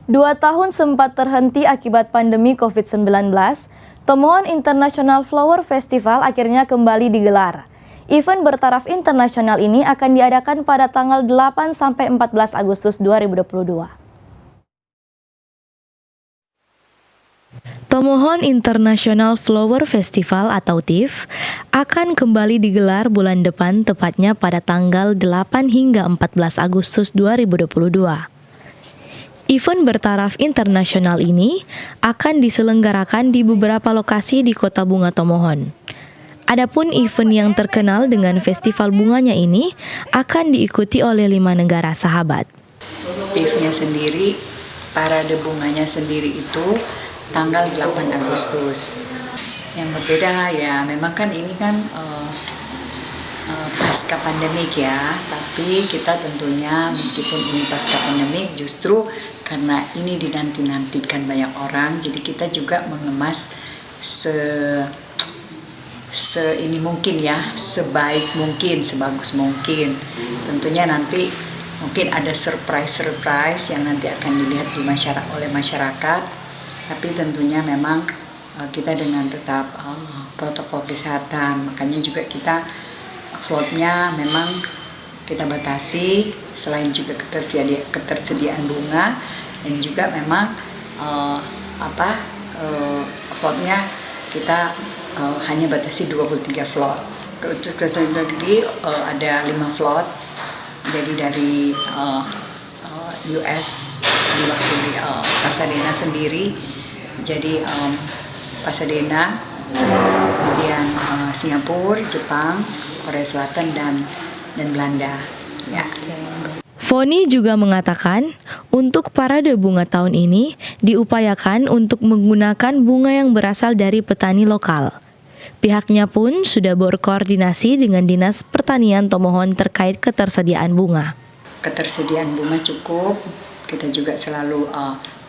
2 tahun sempat terhenti akibat pandemi COVID-19, Tomohon International Flower Festival akhirnya kembali digelar. Event bertaraf internasional ini akan diadakan pada tanggal 8-14 Agustus 2022. Tomohon International Flower Festival atau TIF akan kembali digelar bulan depan, tepatnya pada tanggal 8 hingga 14 Agustus 2022. Event bertaraf internasional ini akan diselenggarakan di beberapa lokasi di Kota Bunga Tomohon. Adapun event yang terkenal dengan festival bunganya ini akan diikuti oleh 5 negara sahabat. TIF-nya sendiri, parade bunganya sendiri itu tanggal 8 Agustus. Yang berbeda ya, memang kan ini kan pasca pandemik ya, tapi kita tentunya meskipun ini pasca pandemik, justru karena ini dinanti-nantikan banyak orang, jadi kita juga mengemas ini mungkin ya, sebaik mungkin, sebagus mungkin. Tentunya nanti mungkin ada surprise yang nanti akan dilihat oleh masyarakat, tapi tentunya memang kita dengan tetap protokol kesehatan, makanya juga kita floatnya memang kita batasi, selain juga ketersediaan bunga, dan juga memang floatnya kita hanya batasi 23 float. Untuk lagi ada 5 float, jadi dari US diwakili Pasadena sendiri, jadi Pasadena, kemudian Singapura, Jepang, Korea Selatan dan Belanda. Ya. Foni juga mengatakan, untuk parade bunga tahun ini diupayakan untuk menggunakan bunga yang berasal dari petani lokal. Pihaknya pun sudah berkoordinasi dengan Dinas Pertanian Tomohon terkait ketersediaan bunga. Ketersediaan bunga cukup, kita juga selalu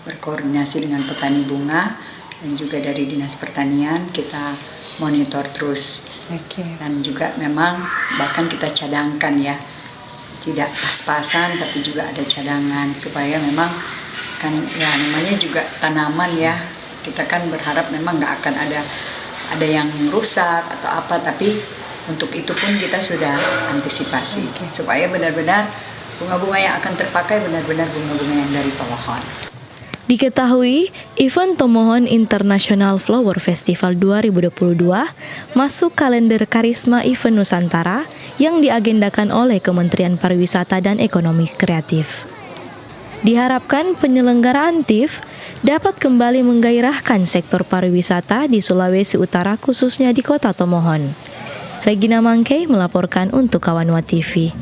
berkoordinasi dengan petani bunga, dan juga dari Dinas Pertanian kita monitor terus. Dan juga memang bahkan kita cadangkan ya, tidak pas-pasan tapi juga ada cadangan, supaya memang kan ya namanya juga tanaman ya, kita kan berharap memang nggak akan ada yang rusak atau apa, tapi untuk itu pun kita sudah antisipasi supaya benar-benar bunga-bunga yang akan terpakai benar-benar bunga-bunga yang dari Tomohon. Diketahui, event Tomohon International Flower Festival 2022 masuk kalender Karisma Event Nusantara yang diagendakan oleh Kementerian Pariwisata dan Ekonomi Kreatif. Diharapkan penyelenggaraan TIF dapat kembali menggairahkan sektor pariwisata di Sulawesi Utara, khususnya di Kota Tomohon. Regina Mangkei melaporkan untuk Kawanwa TV.